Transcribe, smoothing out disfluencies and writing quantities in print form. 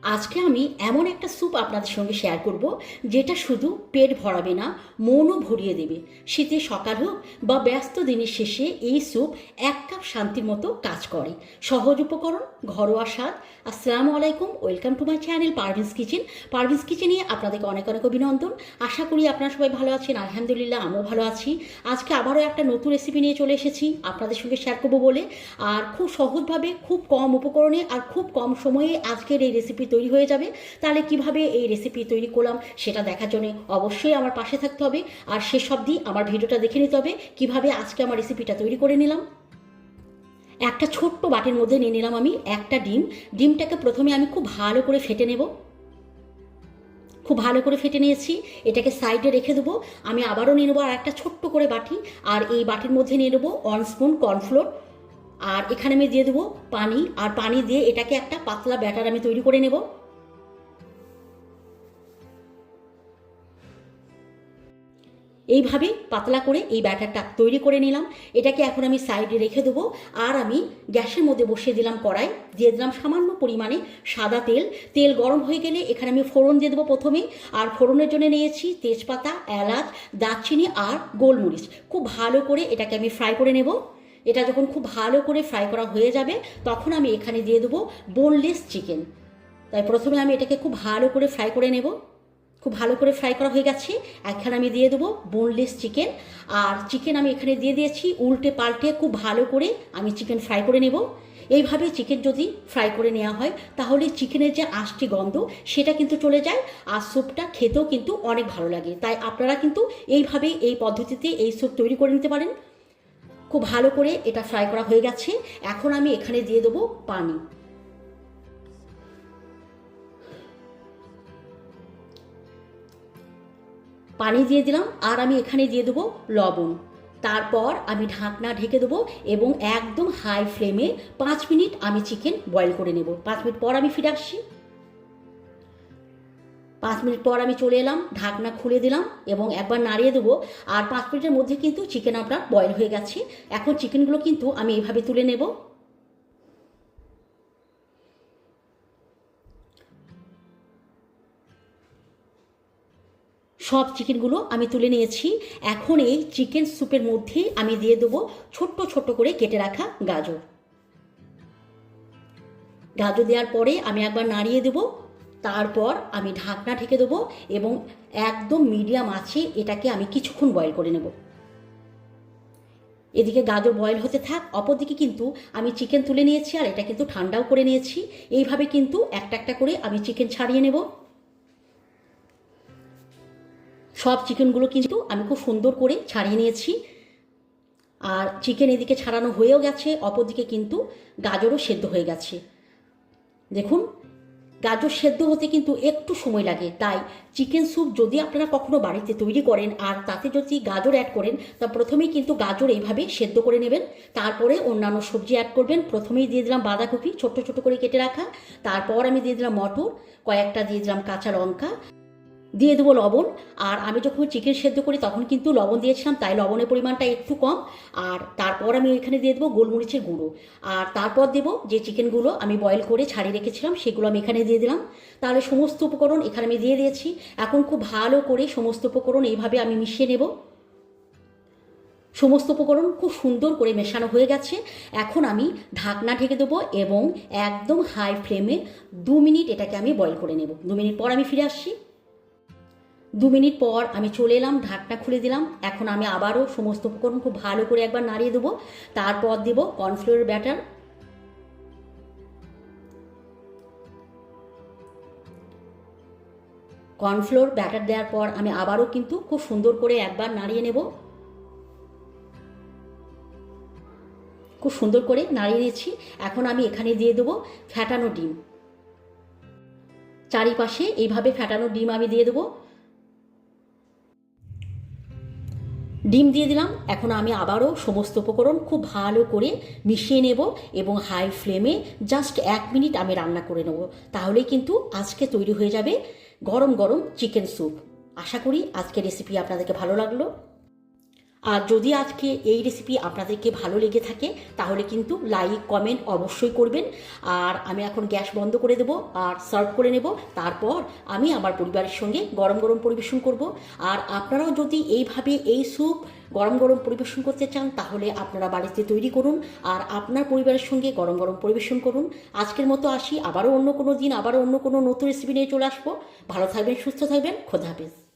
আজকে আমি এমন একটা স্যুপ আপনাদের সঙ্গে শেয়ার করব যেটা শুধু পেট ভরাবে না, মনও ভরিয়ে দেবে। শীতের সকাল হোক বা ব্যস্ত দিনের শেষে এই স্যুপ এক কাপ শান্তির মতো কাজ করে। সহজ উপকরণ, ঘরোয়া স্বাদ। আসসালামু আলাইকুম, welcome to my channel Parveen's kitchen. Parveen's কিচেনে আপনাদেরকে অনেক অনেক অভিনন্দন। আশা করি আপনারা সবাই ভালো আছেন। আলহামদুলিল্লাহ, আমিও ভালো আছি। আজকে আবারও একটা নতুন রেসিপি নিয়ে চলে এসেছি আপনাদের সঙ্গে শেয়ার করবো বলে। আর খুব সহজভাবে, খুব কম উপকরণে আর খুব কম সময়ে আজকের এই রেসিপি তৈরি হয়ে যাবে। তাহলে কিভাবে এই রেসিপি তৈরি করলাম সেটা দেখার জন্য অবশ্যই আমার পাশে থাকতে হবে, আর শেষ অবধি আমার ভিডিওটা দেখে নিতে হবে কিভাবে আজকে আমার রেসিপিটা তৈরি করে নিলাম। একটা ছোট্ট বাটির মধ্যে নিয়ে নিলাম আমি একটা ডিম। ডিমটাকে প্রথমে আমি খুব ভালো করে ফেটে নেব। খুব ভালো করে ফেটে নিয়েছি, এটাকে সাইডে রেখে দেবো। আমি আবারও নিয়ে নেবো আর একটা ছোট্ট করে বাটি, আর এই বাটির মধ্যে নিয়ে নেবো 1 স্পুন কর্নফ্লোর। আর এখানে আমি দিয়ে দেবো পানি, আর পানি দিয়ে এটাকে একটা পাতলা ব্যাটার আমি তৈরি করে নেব। এইভাবে পাতলা করে এই ব্যাটারটা তৈরি করে নিলাম। এটাকে এখন আমি সাইডে রেখে দেবো। আর আমি গ্যাসের মধ্যে বসিয়ে দিলাম কড়াই, দিয়ে দিলাম সামান্য পরিমাণে সাদা তেল। তেল গরম হয়ে গেলে এখানে আমি ফোড়ন দিয়ে দেবো প্রথমে। আর ফোড়নের জন্য নিয়েছি তেজপাতা, এলাচ, দারচিনি আর গোলমরিচ। খুব ভালো করে এটাকে আমি ফ্রাই করে নেব। এটা যখন খুব ভালো করে ফ্রাই করা হয়ে যাবে তখন আমি এখানে দিয়ে দেবো বোনলেস চিকেন। তাই প্রথমে আমি এটাকে খুব ভালো করে ফ্রাই করে নেব। খুব ভালো করে ফ্রাই করা হয়ে গেছে, এখানে আমি দিয়ে দেবো বোনলেস চিকেন। আর চিকেন আমি এখানে দিয়ে দিয়েছি, উল্টে পাল্টে খুব ভালো করে আমি চিকেন ফ্রাই করে নেব। এইভাবে চিকেন যদি ফ্রাই করে নেওয়া হয় তাহলে চিকেনের যে আঁশটি গন্ধ সেটা কিন্তু চলে যায়, আর স্যুপটা খেতেও কিন্তু অনেক ভালো লাগে। তাই আপনারা কিন্তু এইভাবে, এই পদ্ধতিতে এই স্যুপ তৈরি করে নিতে পারেন। খুব ভালো করে এটা ফ্রাই করা হয়ে গেছে, এখন আমি এখানে দিয়ে দেবো পানি। পানি দিয়ে দিলাম, আর আমি এখানে দিয়ে দেবো লবণ। তারপর আমি ঢাকনা ঢেকে দেবো এবং একদম হাই ফ্লেমে 5 মিনিট আমি চিকেন বয়েল করে নেব। 5 মিনিট পর আমি ফিরে আসছি। 5 মিনিট পর আমি চলে এলাম, ঢাকনা খুলে দিলাম এবং একবার নাড়িয়ে দেবো। আর 5 মিনিটের মধ্যে কিন্তু চিকেন আপনার বয়েল হয়ে গেছে। এখন চিকেনগুলো কিন্তু আমি এইভাবে তুলে নেব। সব চিকেনগুলো আমি তুলে নিয়েছি। এখন এই চিকেন স্যুপের মধ্যে আমি দিয়ে দেবো ছোট্ট ছোট্ট করে কেটে রাখা গাজর। গাজর দেওয়ার পরে আমি একবার নাড়িয়ে দেবো। তারপর আমি ঢাকনা ঢেকে দেবো এবং একদম মিডিয়াম আঁচে এটাকে আমি কিছুক্ষণ বয়েল করে নেব। এদিকে গাজর বয়েল হতে থাক, অপরদিকে কিন্তু আমি চিকেন তুলে নিয়েছি আর এটা কিন্তু ঠান্ডাও করে নিয়েছি। এইভাবে কিন্তু একটা একটা করে আমি চিকেন ছাড়িয়ে নেব। সব চিকেনগুলো কিন্তু আমি খুব সুন্দর করে ছাড়িয়ে নিয়েছি। আর চিকেন এদিকে ছাড়ানো হয়েও গেছে, অপরদিকে কিন্তু গাজরও সেদ্ধ হয়ে গেছে। দেখুন, গাজর সেদ্ধ হতে কিন্তু একটু সময় লাগে। তাই চিকেন স্যুপ যদি আপনারা কখনো বাড়িতে তৈরি করেন আর তাতে যদি গাজর অ্যাড করেন, তা প্রথমেই কিন্তু গাজর এইভাবে সেদ্ধ করে নেবেন। তারপরে অন্যান্য সবজি অ্যাড করবেন। প্রথমেই দিয়ে দিলাম বাঁধাকপি ছোট্ট ছোট করে কেটে রাখা। তারপর আমি দিয়ে দিলাম মটর, কয়েকটা দিয়ে দিলাম কাঁচা লঙ্কা, দিয়ে দেবো লবণ। আর আমি যখন চিকেন সেদ্ধ করি তখন কিন্তু লবণ দিয়েছিলাম, তাই লবণের পরিমাণটা একটু কম। আর তারপর আমি এখানে দিয়ে দেবো গোলমরিচের গুঁড়ো। আর তারপর দেবো যে চিকেনগুলো আমি বয়েল করে ছাড়িয়ে রেখেছিলাম সেগুলো আমি এখানে দিয়ে দিলাম। তাহলে সমস্ত উপকরণ এখানে আমি দিয়ে দিয়েছি। এখন খুব ভালো করে সমস্ত উপকরণ এইভাবে আমি মিশিয়ে নেব। সমস্ত উপকরণ খুব সুন্দর করে মেশানো হয়ে গেছে। এখন আমি ঢাকনা ঢেকে দেবো এবং একদম হাই ফ্লেমে 2 মিনিট এটাকে আমি বয়েল করে নেব। 2 মিনিট পর আমি ফিরে আসছি। 2 মিনিট পর আমি চলে এলাম, ঢাকনা খুলে দিলাম। এখন আমি আবারও সমস্ত উপকরণ খুব ভালো করে একবার নাড়িয়ে দেবো। তারপর দেব কর্নফ্লোরের ব্যাটার। কর্নফ্লোর ব্যাটার দেওয়ার পর আমি আবারও কিন্তু খুব সুন্দর করে একবার নাড়িয়ে নেব। খুব সুন্দর করে নাড়িয়ে নিয়েছি। এখন আমি এখানে দিয়ে দেবো ফ্যাটানো ডিম। চারিপাশে এইভাবে ফ্যাটানো ডিম আমি দিয়ে দেবো। ডিম দিয়ে দিলাম। এখন আমি আবারও সমস্ত উপকরণ খুব ভালো করে মিশিয়ে নেব এবং হাই ফ্লেমে জাস্ট 1 মিনিট আমি রান্না করে নেব। তাহলেই কিন্তু আজকে তৈরি হয়ে যাবে গরম গরম চিকেন স্যুপ। আশা করি আজকের রেসিপি আপনাদেরকে ভালো লাগলো। আর যদি আজকে এই রেসিপি আপনাদেরকে ভালো লেগে থাকে তাহলে কিন্তু লাইক কমেন্ট অবশ্যই করবেন। আর আমি এখন গ্যাস বন্ধ করে দেবো আর সার্ভ করে নেব। তারপর আমি আমার পরিবারের সঙ্গে গরম গরম পরিবেশন করব। আর আপনারাও যদি এইভাবে এই স্যুপ গরম গরম পরিবেশন করতে চান তাহলে আপনারা বাড়িতে তৈরি করুন আর আপনার পরিবারের সঙ্গে গরম গরম পরিবেশন করুন। আজকের মতো আসি, আবারও অন্য কোনো দিন আবারও অন্য কোনো নতুন রেসিপি নিয়ে চলে আসবো। ভালো থাকবেন, সুস্থ থাকবেন, খোদা হাফেজ।